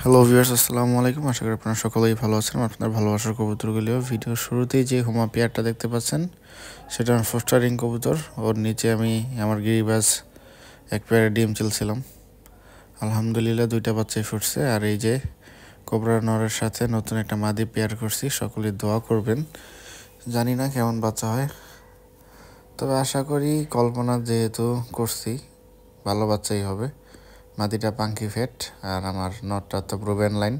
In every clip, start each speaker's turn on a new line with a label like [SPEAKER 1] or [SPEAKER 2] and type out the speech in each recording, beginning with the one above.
[SPEAKER 1] Hello viewers, আসসালামু আলাইকুম। আশা করি আপনারা সকলেই ভালো আছেন। আপনার ভালোবাসার কবুতরগুলিও ভিডিওর শুরুতেই যে হুমা পেয়ারটা দেখতে পাচ্ছেন সেটা আমার ফোস্টারিং কবুতর। ওর নিচে আমি আমার গিরিবাজ এক পেয়ারে ডিম চলছিলাম। আলহামদুলিল্লাহ দুইটা বাচ্চাই ফুটছে। আর এই যে কোবরা নরের সাথে নতুন একটা মাদি পেয়ার করছি। সকলে দোয়া করবেন। জানি না কেমন বাচ্চা হয়, তবে আশা করি কল্পনা যেহেতু করছি ভালো বাচ্চাই হবে। মাদিটা পাঙ্কি ফেট আর আমার নটটা তো প্রুভেন লাইন।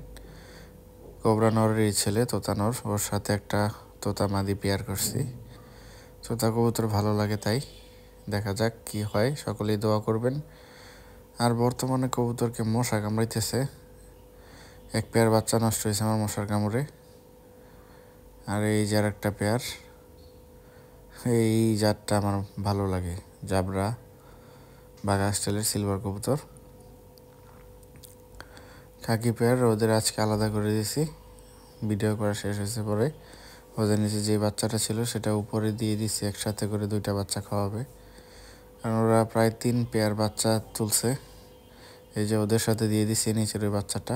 [SPEAKER 1] কোবরা নরেরই ছেলে তোতা নর, ওর সাথে একটা তোতা মাদি পেয়ার করছি। তোতা কবুতর ভালো লাগে, তাই দেখা যাক কি হয়। সকলেই দোয়া করবেন। আর বর্তমানে কবুতরকে মশা কামড়াইতেছে। এক পেয়ার বাচ্চা নষ্ট হয়েছে আমার মশার কামড়ে। আর এই যে আর একটা পেয়ার, এই জাতটা আমার ভালো লাগে, জাবরা বাঘা স্টাইলের সিলভার কবুতর। খাকি পেয়ার ওদের আজকে আলাদা করে দিয়েছি, ভিডিও করা শেষ হয়েছে পরে। ওদের নিচে যে বাচ্চাটা ছিল সেটা উপরে দিয়ে দিচ্ছি, একসাথে করে দুইটা বাচ্চা খাওয়াবে। কারণ ওরা প্রায় 3 পেয়ার বাচ্চা তুলছে। এই যে ওদের সাথে দিয়ে দিচ্ছি নিচের ওই বাচ্চাটা।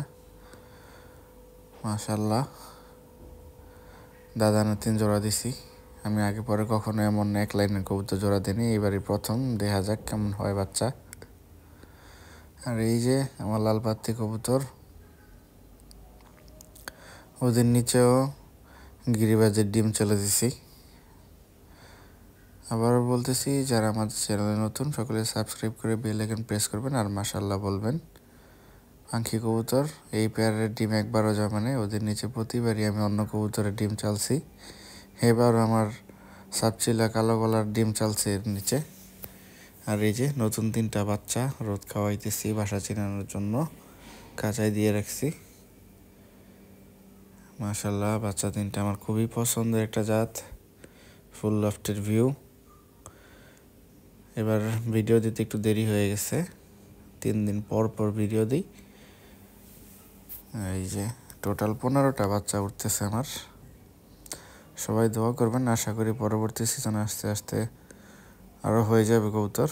[SPEAKER 1] মাশাল্লাহ, দাদা নাতিন জোড়া দিছি। আমি আগে পরে কখনো এমন এক লাইনের কবুতর জোড়া দিইনি, এবারই প্রথম। দেখা যাক কেমন হয় বাচ্চা। আর এই যে আমার লাল পাত্তি কবুতর, ওদের নিচেও গিরিবাজের ডিম চলে দিছি। আবারও বলতেছি, যারা আমাদের চ্যানেলে নতুন সকলে সাবস্ক্রাইব করে বেল আইকন প্রেস করবেন আর মাশাল্লাহ বলবেন। পাখি কবুতর এই পেয়ারের ডিম একবারও জমে নেই। ওদের নিচে প্রতিবারই আমি অন্য কবুতরের ডিম চালছি। এবারও আমার সাপচিলা কালো গলার ডিম চালছে এর নিচে। আর এই যে নতুন 3টা বাচ্চা রোদ খাওয়াইতেছি বাসা চিনানোর জন্য, কাঁচাই দিয়ে রাখছি। মাশাল্লাহ, বাচ্চা 3টা আমার খুবই পছন্দের একটা জাত, ফুল লফটের ভিউ। এবার ভিডিও দিতে একটু দেরি হয়ে গেছে, 3 দিন পর পর ভিডিও দিই। এই যে টোটাল 15টা বাচ্চা উঠতেছে আমার। সবাই দোয়া করবেন, আশা করি পরবর্তী সিজনে আস্তে আস্তে আরও হয়ে যাবে কবুতর।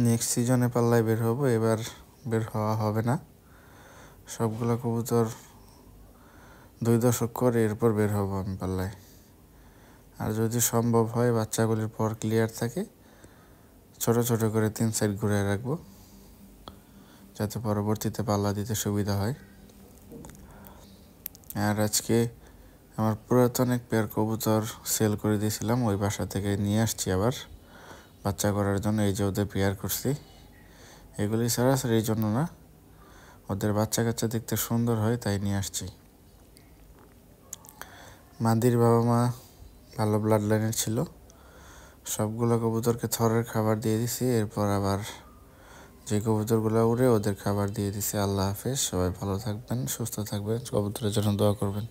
[SPEAKER 1] নেক্সট সিজনে পাল্লায় বের হবো, এবার বের হওয়া হবে না। সবগুলো কবুতর 2 দশক করে এরপর বের হবো আমি পাল্লায়। আর যদি সম্ভব হয় বাচ্চাগুলির পর ক্লিয়ার থাকে, ছোট ছোট করে 3 সাইড ঘুরে রাখবো, যাতে পরবর্তীতে পাল্লা দিতে সুবিধা হয়। আর আজকে আমার পুরাতন এক পেয়ার কবুতর সেল করে দিয়েছিলাম, ওই বাসা থেকে নিয়ে আসছি আবার বাচ্চা করার জন্য। এই যে ওদের পেয়ার করছি। এগুলি সরাসরির জন্য না, ওদের বাচ্চা কাচ্চা দেখতে সুন্দর হয় তাই নিয়ে আসছি। মাদির বাবা মা ভালো ব্লাড লাইনের ছিল। সবগুলো কবুতরকে থরের খাবার দিয়ে দিছি, এরপর আবার যে কবুতরগুলো উড়ে ওদের খাবার দিয়ে দিছি। আল্লাহ হাফেজ, সবাই ভালো থাকবেন, সুস্থ থাকবেন, কবুতরের জন্য দোয়া করবেন।